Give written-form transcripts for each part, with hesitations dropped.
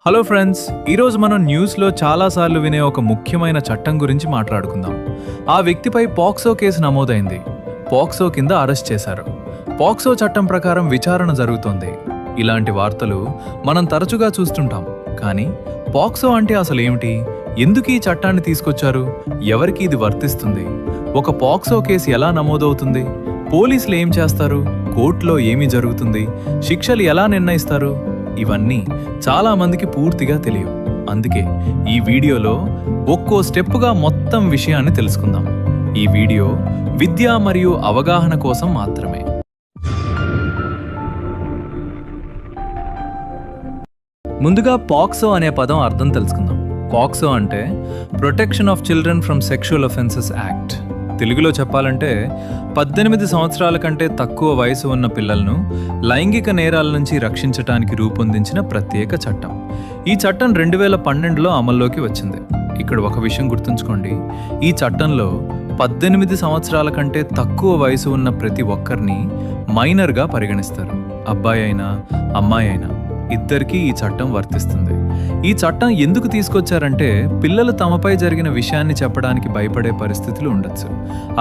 Hello friends, ఈరోజు మనం న్యూస్లో చాలాసార్లు వినే ఒక ముఖ్యమైన చట్టం గురించి మాట్లాడుకుందాం. ఆ వ్యక్తిపై పాక్సో కేసు నమోదైంది. పాక్సో కింద అరెస్ట్ చేశారు. పాక్సో చట్టం ప్రకారం విచారణ జరుగుతోంది. ఇలాంటి వార్తలు మనం తరచుగా చూస్తుంటాం. కానీ పాక్సో అంటే అసలు ఏమిటి? ఎందుకు ఈ చట్టాన్ని తీసుకొచ్చారు? ఎవరికి ఇది వర్తిస్తుంది? ఒక పాక్సో కేసు ఎలా నమోదవుతుంది? పోలీసులు ఏం చేస్తారు? కోర్టులో ఏమి జరుగుతుంది? శిక్షలు ఎలా నిర్ణయిస్తారు? ఇవన్నీ చాలా మందికి పూర్తిగా తెలియవు. అందుకే ఈ వీడియోలో ఒక్కో స్టెప్పుగా మొత్తం విషయాన్ని తెలుసుకుందాం. ఈ వీడియో విద్య మరియు అవగాహన కోసం మాత్రమే. ముందుగా పాక్సో అనే పదం అర్థం తెలుసుకుందాం. పాక్సో అంటే protection of children from sexual offences act. తెలుగులో చెప్పాలంటే 18 సంవత్సరాల కంటే తక్కువ వయసు ఉన్న పిల్లలను లైంగిక నేరాల నుంచి రక్షించటానికి రూపొందించిన ప్రత్యేక చట్టం. ఈ చట్టం 2012లో అమల్లోకి వచ్చింది. ఇక్కడ ఒక విషయం గుర్తుంచుకోండి, ఈ చట్టంలో 18 సంవత్సరాల కంటే తక్కువ వయసు ఉన్న ప్రతి ఒక్కరిని మైనర్గా పరిగణిస్తారు. అబ్బాయి అయినా అమ్మాయి అయినా ఇద్దరికీ ఈ చట్టం వర్తిస్తుంది. ఈ చట్టం ఎందుకు తీసుకొచ్చారంటే పిల్లలు తమపై జరిగిన విషయాన్ని చెప్పడానికి భయపడే పరిస్థితులు ఉండొచ్చు.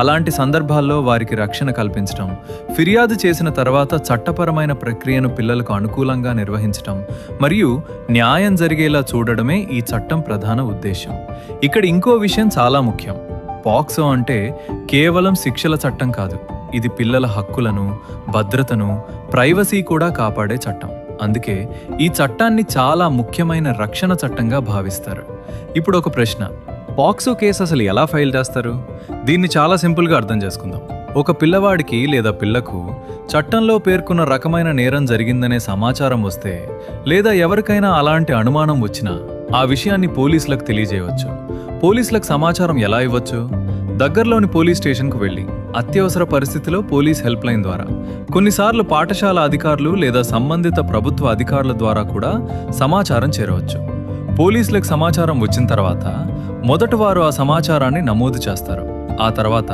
అలాంటి సందర్భాల్లో వారికి రక్షణ కల్పించడం, ఫిర్యాదు చేసిన తర్వాత చట్టపరమైన ప్రక్రియను పిల్లలకు అనుకూలంగా నిర్వహించడం మరియు న్యాయం జరిగేలా చూడడమే ఈ చట్టం ప్రధాన ఉద్దేశం. ఇక్కడ ఇంకో విషయం చాలా ముఖ్యం. పాక్సో అంటే కేవలం శిక్షల చట్టం కాదు, ఇది పిల్లల హక్కులను, భద్రతను, ప్రైవసీ కూడా కాపాడే చట్టం. అందుకే ఈ చట్టాన్ని చాలా ముఖ్యమైన రక్షణ చట్టంగా భావిస్తారు. ఇప్పుడు ఒక ప్రశ్న, పాక్సో కేసు అసలు ఎలా ఫైల్ చేస్తారు? దీన్ని చాలా సింపుల్గా అర్థం చేసుకుందాం. ఒక పిల్లవాడికి లేదా పిల్లకు చట్టంలో పేర్కొన్న రకమైన నేరం జరిగిందనే సమాచారం వస్తే, లేదా ఎవరికైనా అలాంటి అనుమానం వచ్చినా ఆ విషయాన్ని పోలీసులకు తెలియజేయవచ్చు. పోలీసులకు సమాచారం ఎలా ఇవ్వచ్చు? దగ్గరలోని పోలీస్ స్టేషన్కు వెళ్ళి, అత్యవసర పరిస్థితిలో పోలీస్ హెల్ప్ లైన్ ద్వారా, కొన్నిసార్లు పాఠశాల అధికారులు లేదా సంబంధిత ప్రభుత్వ అధికారుల ద్వారా కూడా సమాచారం చేరవచ్చు. పోలీసులకు సమాచారం వచ్చిన తర్వాత మొదట వారు ఆ సమాచారాన్ని నమోదు చేస్తారు. ఆ తర్వాత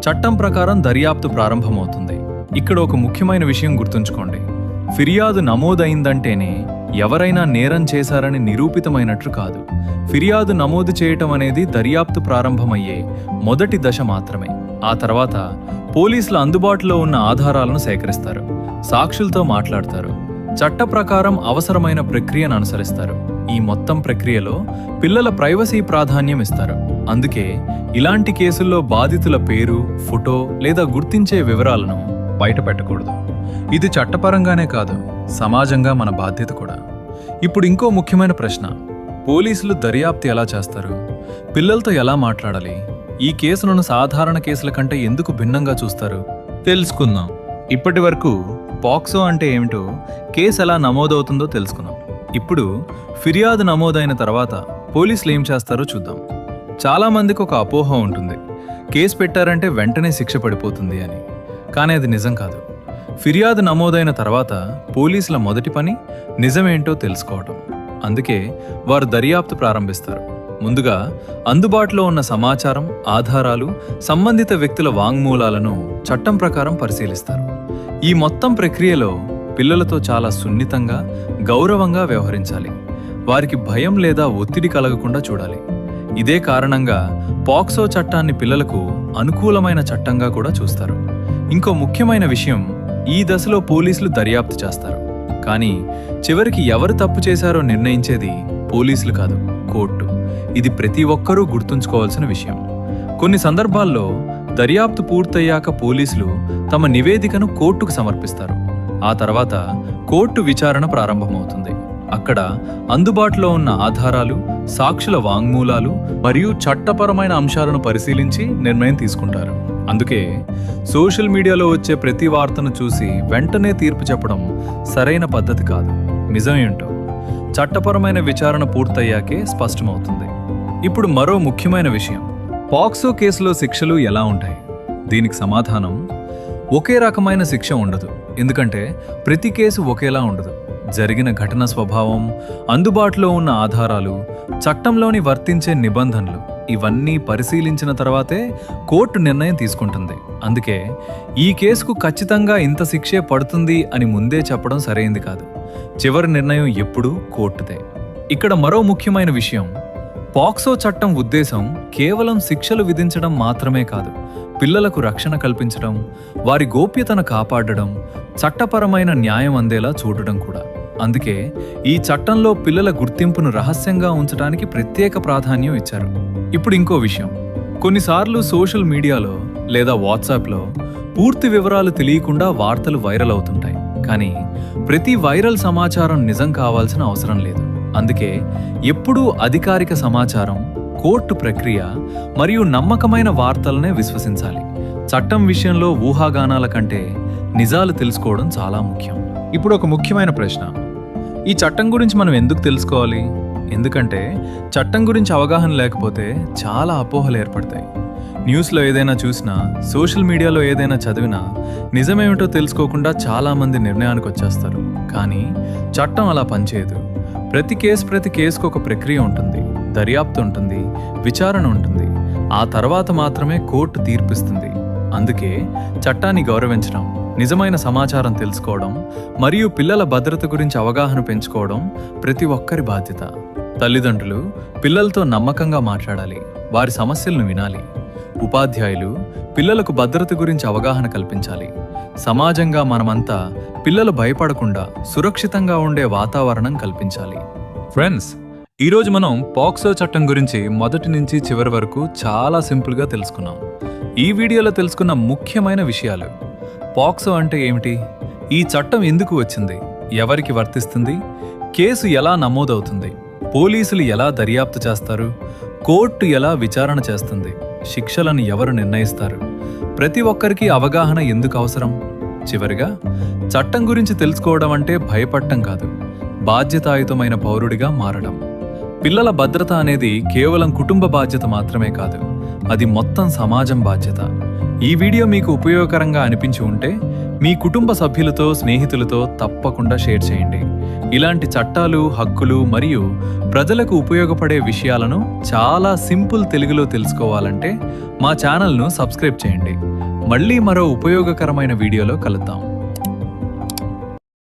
చట్టం ప్రకారం దర్యాప్తు ప్రారంభమవుతుంది. ఇక్కడ ఒక ముఖ్యమైన విషయం గుర్తుంచుకోండి, ఫిర్యాదు నమోదైందంటేనే ఎవరైనా నేరం చేశారని నిరూపితమైనట్లు కాదు. ఫిర్యాదు నమోదు చేయటం అనేది దర్యాప్తు ప్రారంభమయ్యే మొదటి దశ మాత్రమే. ఆ తర్వాత పోలీసులు అందుబాటులో ఉన్న ఆధారాలను సేకరిస్తారు, సాక్షులతో మాట్లాడతారు, చట్ట ప్రకారం అవసరమైన ప్రక్రియను అనుసరిస్తారు. ఈ మొత్తం ప్రక్రియలో పిల్లల ప్రైవసీ ప్రాధాన్యం ఇస్తారు. అందుకే ఇలాంటి కేసుల్లో బాధితుల పేరు, ఫోటో లేదా గుర్తించే వివరాలను బయట పెట్టకూడదు. ఇది చట్టపరంగానే కాదు, సమాజంగా మన బాధ్యత కూడా. ఇప్పుడు ఇంకో ముఖ్యమైన ప్రశ్న, పోలీసులు దర్యాప్తు ఎలా చేస్తారు? పిల్లలతో ఎలా మాట్లాడాలి? ఈ కేసులను సాధారణ కేసుల కంటే ఎందుకు భిన్నంగా చూస్తారు? తెలుసుకుందాం. ఇప్పటి వరకు పాక్సో అంటే ఏమిటో, కేసు ఎలా నమోదవుతుందో తెలుసుకున్నాం. ఇప్పుడు ఫిర్యాదు నమోదైన తర్వాత పోలీసులు ఏం చేస్తారో చూద్దాం. చాలామందికి ఒక అపోహ ఉంటుంది, కేసు పెట్టారంటే వెంటనే శిక్ష పడిపోతుంది అని. కానీ అది నిజం కాదు. ఫిర్యాదు నమోదైన తర్వాత పోలీసుల మొదటి పని నిజమేంటో తెలుసుకోవటం. అందుకే వారు దర్యాప్తు ప్రారంభిస్తారు. ముందుగా అందుబాటులో ఉన్న సమాచారం, ఆధారాలు, సంబంధిత వ్యక్తుల వాంగ్మూలాలను చట్టం ప్రకారం పరిశీలిస్తారు. ఈ మొత్తం ప్రక్రియలో పిల్లలతో చాలా సున్నితంగా, గౌరవంగా వ్యవహరించాలి. వారికి భయం లేదా ఒత్తిడి కలగకుండా చూడాలి. ఇదే కారణంగా పాక్సో చట్టాన్ని పిల్లలకు అనుకూలమైన చట్టంగా కూడా చూస్తారు. ఇంకో ముఖ్యమైన విషయం, ఈ దశలో పోలీసులు దర్యాప్తు చేస్తారు. కానీ చివరికి ఎవరు తప్పు చేశారో నిర్ణయించేది పోలీసులు కాదు, కోర్టు. ఇది ప్రతి ఒక్కరూ గుర్తుంచుకోవాల్సిన విషయం. కొన్ని సందర్భాల్లో దర్యాప్తు పూర్తయ్యాక పోలీసులు తమ నివేదికను కోర్టుకు సమర్పిస్తారు. ఆ తర్వాత కోర్టు విచారణ ప్రారంభమవుతుంది. అక్కడ అందుబాటులో ఉన్న ఆధారాలు, సాక్షుల వాంగ్మూలాలు మరియు చట్టపరమైన అంశాలను పరిశీలించి నిర్ణయం తీసుకుంటారు. అందుకే సోషల్ మీడియాలో వచ్చే ప్రతి వార్తను చూసి వెంటనే తీర్పు చెప్పడం సరైన పద్ధతి కాదు. నిజమేంటో చట్టపరమైన విచారణ పూర్తయ్యాకే స్పష్టమవుతుంది. ఇప్పుడు మరో ముఖ్యమైన విషయం, పాక్సో కేసులో శిక్షలు ఎలా ఉంటాయి? దీనికి సమాధానం, ఒకే రకమైన శిక్ష ఉండదు. ఎందుకంటే ప్రతి కేసు ఒకేలా ఉండదు. జరిగిన ఘటన స్వభావం, అందుబాటులో ఉన్న ఆధారాలు, చట్టంలోని వర్తించే నిబంధనలు ఇవన్నీ పరిశీలించిన తర్వాతే కోర్టు నిర్ణయం తీసుకుంటుంది. అందుకే ఈ కేసుకు ఖచ్చితంగా ఇంత శిక్షే పడుతుంది అని ముందే చెప్పడం సరైంది కాదు. చివరి నిర్ణయం ఎప్పుడూ కోర్టుదే. ఇక్కడ మరో ముఖ్యమైన విషయం, పాక్సో చట్టం ఉద్దేశం కేవలం శిక్షలు విధించడం మాత్రమే కాదు, పిల్లలకు రక్షణ కల్పించడం, వారి గోప్యతను కాపాడడం, చట్టపరమైన న్యాయం అందేలా చూడడం కూడా. అందుకే ఈ చట్టంలో పిల్లల గుర్తింపును రహస్యంగా ఉంచడానికి ప్రత్యేక ప్రాధాన్యం ఇచ్చారు. ఇప్పుడు ఇంకో విషయం, కొన్నిసార్లు సోషల్ మీడియాలో లేదా వాట్సాప్లో పూర్తి వివరాలు తెలియకుండా వార్తలు వైరల్ అవుతుంటాయి. కానీ ప్రతి వైరల్ సమాచారం నిజం కావాల్సిన అవసరం లేదు. అందుకే ఎప్పుడూ అధికారిక సమాచారం, కోర్టు ప్రక్రియ మరియు నమ్మకమైన వార్తలనే విశ్వసించాలి. చట్టం విషయంలో ఊహాగానాల కంటే నిజాలు తెలుసుకోవడం చాలా ముఖ్యం. ఇప్పుడు ఒక ముఖ్యమైన ప్రశ్న, ఈ చట్టం గురించి మనం ఎందుకు తెలుసుకోవాలి? ఎందుకంటే చట్టం గురించి అవగాహన లేకపోతే చాలా అపోహలు ఏర్పడతాయి. న్యూస్లో ఏదైనా చూసినా, సోషల్ మీడియాలో ఏదైనా చదివినా నిజమేమిటో తెలుసుకోకుండా చాలామంది నిర్ణయానికి వచ్చేస్తారు. కానీ చట్టం అలా పనిచేయదు. ప్రతి కేసుకు ఒక ప్రక్రియ ఉంటుంది, దర్యాప్తు ఉంటుంది, విచారణ ఉంటుంది. ఆ తర్వాత మాత్రమే కోర్టు తీర్పిస్తుంది. అందుకే చట్టాన్ని గౌరవించడం, నిజమైన సమాచారం తెలుసుకోవడం మరియు పిల్లల భద్రత గురించి అవగాహన పెంచుకోవడం ప్రతి ఒక్కరి బాధ్యత. తల్లిదండ్రులు పిల్లలతో నమ్మకంగా మాట్లాడాలి, వారి సమస్యలను వినాలి. ఉపాధ్యాయులు పిల్లలకు భద్రత గురించి అవగాహన కల్పించాలి. సమాజంగా మనమంతా పిల్లలు భయపడకుండా సురక్షితంగా ఉండే వాతావరణం కల్పించాలి. ఫ్రెండ్స్, ఈరోజు మనం పాక్సో చట్టం గురించి మొదటి నుంచి చివరి వరకు చాలా సింపుల్గా తెలుసుకున్నాం. ఈ వీడియోలో తెలుసుకున్న ముఖ్యమైన విషయాలు: పాక్సో అంటే ఏమిటి, ఈ చట్టం ఎందుకు వచ్చింది, ఎవరికి వర్తిస్తుంది, కేసు ఎలా నమోదవుతుంది, పోలీసులు ఎలా దర్యాప్తు చేస్తారు, కోర్టు ఎలా విచారణ చేస్తుంది, శిక్షలను ఎవరు నిర్ణయిస్తారు, ప్రతి ఒక్కరికి అవగాహన ఎందుకు అవసరం. చివరిగా, చట్టం గురించి తెలుసుకోవడం అంటే భయపడటం కాదు, బాధ్యతాయుతమైన పౌరుడిగా మారడం. పిల్లల భద్రత అనేది కేవలం కుటుంబ బాధ్యత మాత్రమే కాదు, అది మొత్తం సమాజం బాధ్యత. ఈ వీడియో మీకు ఉపయోగకరంగా అనిపించి ఉంటే మీ కుటుంబ సభ్యులతో, స్నేహితులతో తప్పకుండా షేర్ చేయండి. ఇలాంటి చట్టాలు, హక్కులు మరియు ప్రజలకు ఉపయోగపడే విషయాలను చాలా సింపుల్ తెలుగులో తెలుసుకోవాలంటే మా ఛానల్ను సబ్స్క్రైబ్ చేయండి. మళ్ళీ మరో ఉపయోగకరమైన వీడియోలో కలుద్దాం.